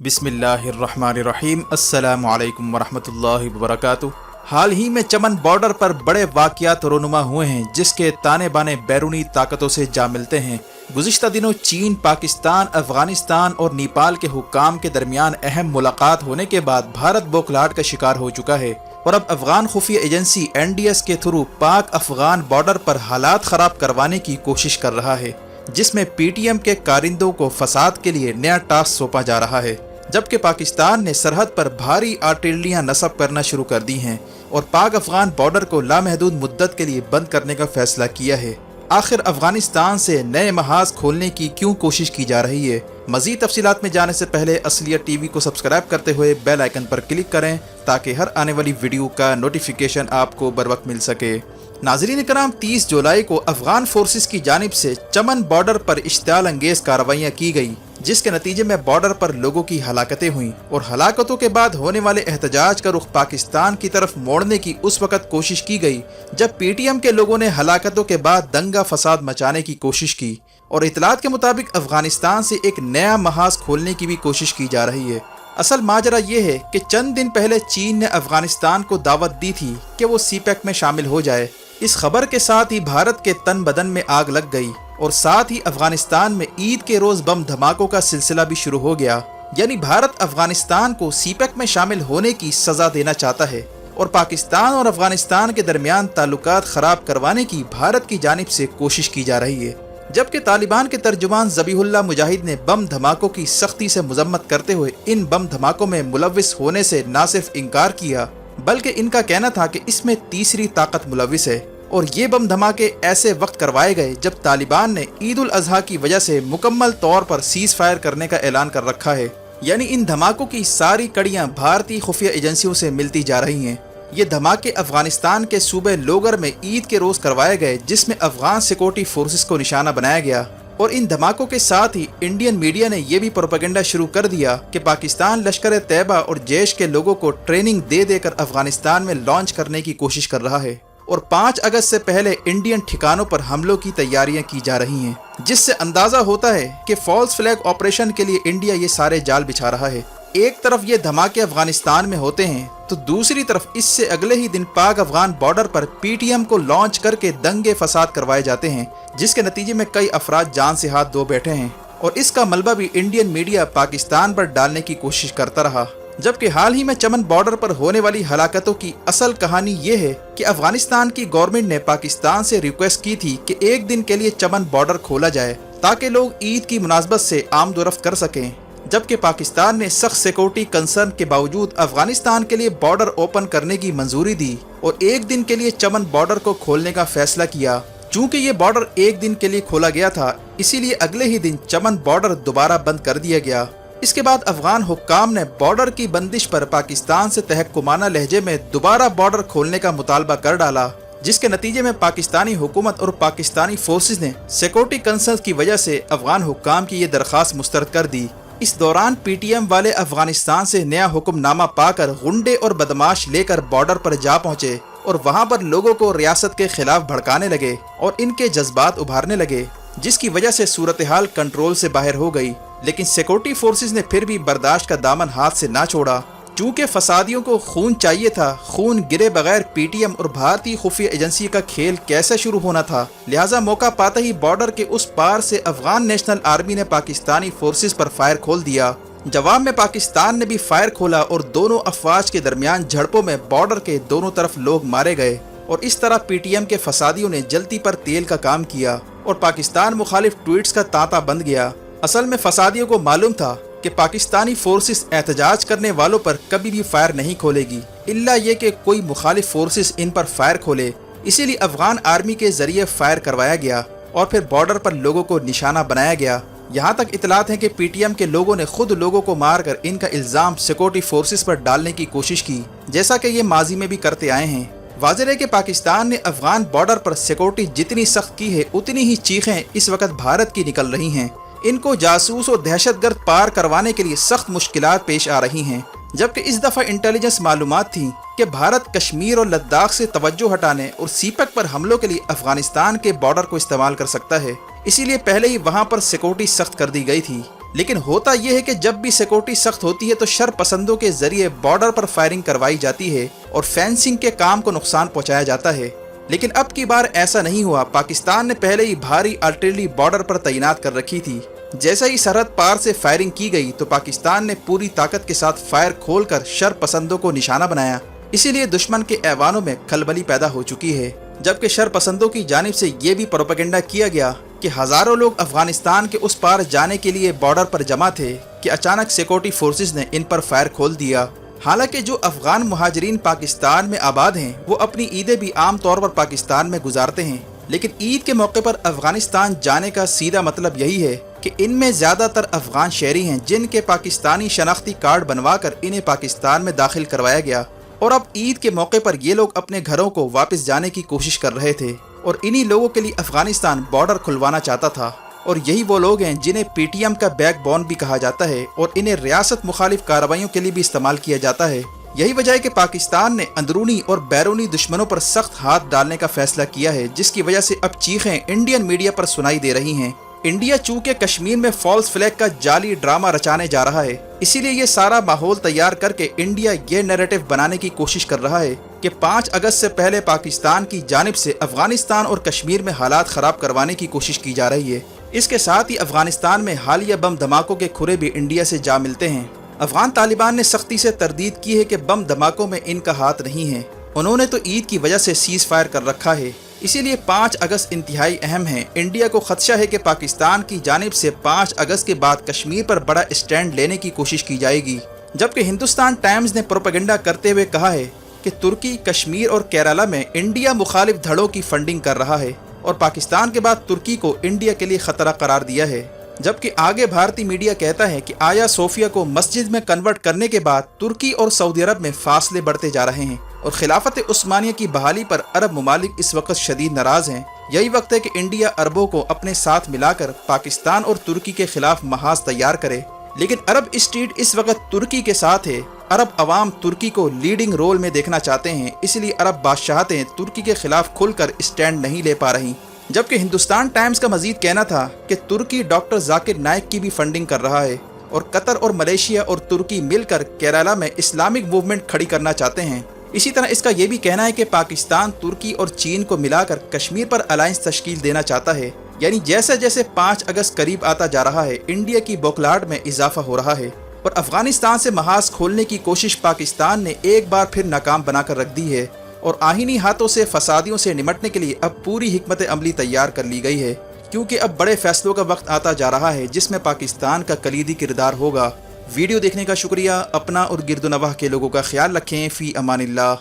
बिस्मिल्लाहिर्रहमानिर्रहीम। अस्सलामु अलैकुम वरहमतुल्लाहि वबरकातुहू। हाल ही में चमन बॉर्डर पर बड़े वाक़यात रोनुमा हुए हैं जिसके ताने बाने बैरूनी ताकतों से जा मिलते हैं। गुज़िश्ता दिनों चीन, पाकिस्तान, अफगानिस्तान और नेपाल के हुक्काम के दरमियान अहम मुलाकात होने के बाद भारत बौखलाहट का शिकार हो चुका है और अब अफगान खुफिया एजेंसी NDS के थ्रू पाक अफगान बॉर्डर पर हालात ख़राब करवाने की कोशिश कर रहा है, जिसमें PTM के कारिंदों को फसाद के लिए नया टास्क सौंपा जा रहा है। जबकि पाकिस्तान ने सरहद पर भारी आर्टिलरियां नस्ब करना शुरू कर दी हैं और पाक अफगान बॉर्डर को लामहदूद मुद्दत के लिए बंद करने का फैसला किया है। आखिर अफगानिस्तान से नए महाज खोलने की क्यों कोशिश की जा रही है? मज़ीद तफसीलात में जाने से पहले असलियत TV को सब्सक्राइब करते हुए बेल आइकन पर क्लिक करें ताकि हर आने वाली वीडियो का नोटिफिकेशन आपको बर वक्त मिल सके। नाज़रीन कराम, 30 जुलाई को अफगान फोर्सेस की जानिब से चमन बॉर्डर पर इश्तियाल अंगेज कार्रवाइयाँ की गई, जिसके नतीजे में बॉर्डर पर लोगों की हलाकतें हुई और हलाकतों के बाद होने वाले एहतजाज का रुख पाकिस्तान की तरफ मोड़ने की उस वक्त कोशिश की गई जब PTM के लोगों ने हलाकतों के बाद दंगा फसाद मचाने की कोशिश की और इतलात के मुताबिक अफगानिस्तान से एक नया महाज खोलने की भी कोशिश की जा रही है। असल माजरा ये है कि चंद दिन पहले चीन ने अफगानिस्तान को दावत दी थी कि वो CPEC में शामिल हो जाए। इस खबर के साथ ही भारत के तन बदन में आग लग गई और साथ ही अफगानिस्तान में ईद के रोज बम धमाकों का सिलसिला भी शुरू हो गया। यानी भारत अफगानिस्तान को CPEC में शामिल होने की सजा देना चाहता है और पाकिस्तान और अफगानिस्तान के दरमियान ताल्लुकात खराब करवाने की भारत की जानिब से कोशिश की जा रही है। जबकि तालिबान के तर्जुमान ज़बीहुल्लाह मुजाहिद ने बम धमाकों की सख्ती से मजम्मत करते हुए इन बम धमाकों में मुलविस होने से न सिर्फ इनकार किया बल्कि इनका कहना था कि इसमें तीसरी ताकत मुलविस है और ये बम धमाके ऐसे वक्त करवाए गए जब तालिबान ने ईद उल अजहा की वजह से मुकम्मल तौर पर सीज फायर करने का ऐलान कर रखा है। यानी इन धमाकों की सारी कड़ियां भारतीय खुफिया एजेंसियों से मिलती जा रही हैं। ये धमाके अफगानिस्तान के सूबे लोगर में ईद के रोज करवाए गए, जिसमें अफगान सिक्योरिटी फोर्सेस को निशाना बनाया गया और इन धमाकों के साथ ही इंडियन मीडिया ने यह भी प्रोपेगेंडा शुरू कर दिया कि पाकिस्तान लश्कर तैयबा और जैश के लोगों को ट्रेनिंग दे देकर अफगानिस्तान में लॉन्च करने की कोशिश कर रहा है और 5 अगस्त से पहले इंडियन ठिकानों पर हमलों की तैयारियां की जा रही हैं, जिससे अंदाजा होता है कि फॉल्स फ्लैग ऑपरेशन के लिए इंडिया ये सारे जाल बिछा रहा है। एक तरफ ये धमाके अफगानिस्तान में होते हैं तो दूसरी तरफ इससे अगले ही दिन पाक अफगान बॉर्डर पर PTM को लॉन्च करके दंगे फसाद करवाए जाते हैं, जिसके नतीजे में कई अफराद जान से हाथ धो बैठे हैं और इसका मलबा भी इंडियन मीडिया पाकिस्तान पर डालने की कोशिश करता रहा। जबकि हाल ही में चमन बॉर्डर पर होने वाली हलाकतों की असल कहानी ये है कि अफगानिस्तान की गवर्नमेंट ने पाकिस्तान से रिक्वेस्ट की थी कि एक दिन के लिए चमन बॉर्डर खोला जाए ताकि लोग ईद की मुनासबत से आमदोरफ्त कर सकें। जबकि पाकिस्तान ने सख्त सिक्योरिटी कंसर्न के बावजूद अफगानिस्तान के लिए बॉर्डर ओपन करने की मंजूरी दी और एक दिन के लिए चमन बॉर्डर को खोलने का फैसला किया। चूँकि ये बॉर्डर एक दिन के लिए खोला गया था, इसीलिए अगले ही दिन चमन बॉर्डर दोबारा बंद कर दिया गया। इसके बाद अफगान हुक्काम ने बॉर्डर की बंदिश पर पाकिस्तान से तहक्कुमाना लहजे में दोबारा बॉर्डर खोलने का मुतालबा कर डाला, जिसके नतीजे में पाकिस्तानी हुकूमत और पाकिस्तानी फोर्सेस ने सिक्योरिटी कंसर्न की वजह से अफगान हुक्काम की ये दरख्वास्त मुस्तरद कर दी। इस दौरान PTM वाले अफगानिस्तान से नया हुक्मनामा पाकर गुंडे और बदमाश लेकर बॉर्डर पर जा पहुंचे और वहां पर लोगों को रियासत के खिलाफ भड़काने लगे और इनके जज्बात उभारने लगे, जिसकी वजह से सूरत हाल कंट्रोल से बाहर हो गई। लेकिन सिक्योरिटी फोर्सेस ने फिर भी बर्दाश्त का दामन हाथ से ना छोड़ा। चूँकि फसादियों को खून चाहिए था, खून गिरे बगैर PTM और भारतीय खुफिया एजेंसी का खेल कैसे शुरू होना था, लिहाजा मौका पाते ही बॉर्डर के उस पार से अफगान नेशनल आर्मी ने पाकिस्तानी फोर्सेस पर फायर खोल दिया। जवाब में पाकिस्तान ने भी फायर खोला और दोनों अफवाज के दरमियान झड़पों में बॉर्डर के दोनों तरफ लोग मारे गए और इस तरह PTM के फसादियों ने जलती पर तेल का काम किया और पाकिस्तान मुखालिफ ट्वीट्स का तांता बंद गया। असल में फसादियों को मालूम था कि पाकिस्तानी फोर्सेस एहतजाज करने वालों पर कभी भी फायर नहीं खोलेगी इल्ला ये कि कोई मुखालिफ फोर्सेस इन पर फायर खोले। इसीलिए अफगान आर्मी के जरिए फायर करवाया गया और फिर बॉर्डर पर लोगों को निशाना बनाया गया। यहाँ तक इतलात है कि PTM के लोगों ने खुद लोगों को मारकर इनका इल्ज़ाम सिक्योरिटी फोर्सेस पर डालने की कोशिश की, जैसा कि ये माजी में भी करते आए हैं। वाज़ेह है कि पाकिस्तान ने अफगान बॉर्डर पर सिक्योरिटी जितनी सख्त की है उतनी ही चीखें इस वक्त भारत की निकल रही हैं। इनको जासूस और दहशतगर्द पार करवाने के लिए सख्त मुश्किलात पेश आ रही हैं। जबकि इस दफ़ा इंटेलिजेंस मालूमात थी कि भारत कश्मीर और लद्दाख से तवज्जो हटाने और CPEC पर हमलों के लिए अफगानिस्तान के बॉर्डर को इस्तेमाल कर सकता है। इसीलिए पहले ही वहां पर सिक्योरिटी सख्त कर दी गई थी। لیکن ہوتا یہ ہے کہ جب بھی سیکورٹی سخت ہوتی ہے تو شر پسندوں کے ذریعے بارڈر پر فائرنگ کروائی جاتی ہے اور فینسنگ کے کام کو نقصان پہنچایا جاتا ہے۔ لیکن اب کی بار ایسا نہیں ہوا۔ پاکستان نے پہلے ہی بھاری آرٹلری بارڈر پر تعینات کر رکھی تھی۔ جیسا ہی سرحد پار سے فائرنگ کی گئی تو پاکستان نے پوری طاقت کے ساتھ فائر کھول کر شر پسندوں کو نشانہ بنایا۔ اسی لیے دشمن کے ایوانوں میں کھلبلی پیدا ہو چکی ہے، جبکہ شر پسندوں کی جانب سے یہ بھی پروپیگنڈا کیا گیا کہ ہزاروں لوگ افغانستان کے اس پار جانے کے لیے بارڈر پر جمع تھے کہ اچانک سیکورٹی فورسز نے ان پر فائر کھول دیا۔ حالانکہ جو افغان مہاجرین پاکستان میں آباد ہیں وہ اپنی عیدیں بھی عام طور پر پاکستان میں گزارتے ہیں، لیکن عید کے موقع پر افغانستان جانے کا سیدھا مطلب یہی ہے کہ ان میں زیادہ تر افغان شہری ہیں جن کے پاکستانی شناختی کارڈ بنوا کر انہیں پاکستان میں داخل کروایا گیا، اور اب عید کے موقع پر یہ لوگ اپنے گھروں کو واپس جانے کی کوشش کر رہے تھے، اور انہی لوگوں کے لیے افغانستان بارڈر کھلوانا چاہتا تھا۔ اور یہی وہ لوگ ہیں جنہیں پی ٹی ایم کا بیک بون بھی کہا جاتا ہے اور انہیں ریاست مخالف کارروائیوں کے لیے بھی استعمال کیا جاتا ہے۔ یہی وجہ ہے کہ پاکستان نے اندرونی اور بیرونی دشمنوں پر سخت ہاتھ ڈالنے کا فیصلہ کیا ہے، جس کی وجہ سے اب چیخیں انڈین میڈیا پر سنائی دے رہی ہیں۔ انڈیا چونکہ کشمیر میں فالس فلیگ کا جعلی ڈرامہ رچانے جا رہا ہے، اسی لیے یہ سارا ماحول تیار کر کے انڈیا یہ نیریٹو بنانے کی کوشش کر رہا ہے کہ 5 اگست سے پہلے پاکستان کی جانب سے افغانستان اور کشمیر میں حالات خراب کروانے کی کوشش کی جا رہی ہے۔ اس کے ساتھ ہی افغانستان میں حالیہ بم دھماکوں کے کھرے بھی انڈیا سے جا ملتے ہیں۔ افغان طالبان نے سختی سے تردید کی ہے کہ بم دھماکوں میں ان کا ہاتھ نہیں ہے، انہوں نے تو عید کی وجہ سے سیز فائر کر رکھا ہے، اسی لیے 5 اگست انتہائی اہم ہے۔ انڈیا کو خدشہ ہے کہ پاکستان کی جانب سے 5 اگست کے بعد کشمیر پر بڑا اسٹینڈ لینے کی کوشش کی جائے گی، جبکہ ہندوستان ٹائمز نے پروپیگنڈا کرتے ہوئے کہا ہے کہ ترکی کشمیر اور کیرالہ میں انڈیا مخالف دھڑوں کی فنڈنگ کر رہا ہے، اور پاکستان کے بعد ترکی کو انڈیا کے لیے خطرہ قرار دیا ہے۔ جبکہ آگے بھارتی میڈیا کہتا ہے کہ آیا صوفیہ کو مسجد میں کنورٹ کرنے کے بعد ترکی اور سعودی عرب میں فاصلے بڑھتے جا رہے ہیں، اور خلافت عثمانیہ کی بحالی پر عرب ممالک اس وقت شدید ناراض ہیں۔ یہی وقت ہے کہ انڈیا عربوں کو اپنے ساتھ ملا کر پاکستان اور ترکی کے خلاف محاذ تیار کرے، لیکن عرب اسٹیٹ اس وقت ترکی کے ساتھ ہے۔ عرب عوام ترکی کو لیڈنگ رول میں دیکھنا چاہتے ہیں، اس لیے عرب بادشاہتیں ترکی کے خلاف کھل کر اسٹینڈ نہیں لے پا رہی۔ جبکہ ہندوستان ٹائمز کا مزید کہنا تھا کہ ترکی ڈاکٹر ذاکر نائک کی بھی فنڈنگ کر رہا ہے، اور قطر اور ملیشیا اور ترکی مل کر کیرالہ میں اسلامک موومنٹ کھڑی کرنا چاہتے ہیں۔ اسی طرح اس کا یہ بھی کہنا ہے کہ پاکستان ترکی اور چین کو ملا کر کشمیر پر الائنس تشکیل دینا چاہتا ہے۔ یعنی جیسے جیسے 5 اگست قریب آتا جا رہا ہے، انڈیا کی بوکھلاہٹ میں اضافہ ہو رہا ہے، اور افغانستان سے محاذ کھولنے کی کوشش پاکستان نے ایک بار پھر ناکام بنا کر رکھ دی ہے، اور آہینی ہاتھوں سے فسادیوں سے نمٹنے کے لیے اب پوری حکمت عملی تیار کر لی گئی ہے، کیونکہ اب بڑے فیصلوں کا وقت آتا جا رہا ہے جس میں پاکستان کا کلیدی کردار ہوگا۔ ویڈیو دیکھنے کا شکریہ۔ اپنا اور گرد و نواح کے لوگوں کا خیال رکھیں۔ فی امان اللہ۔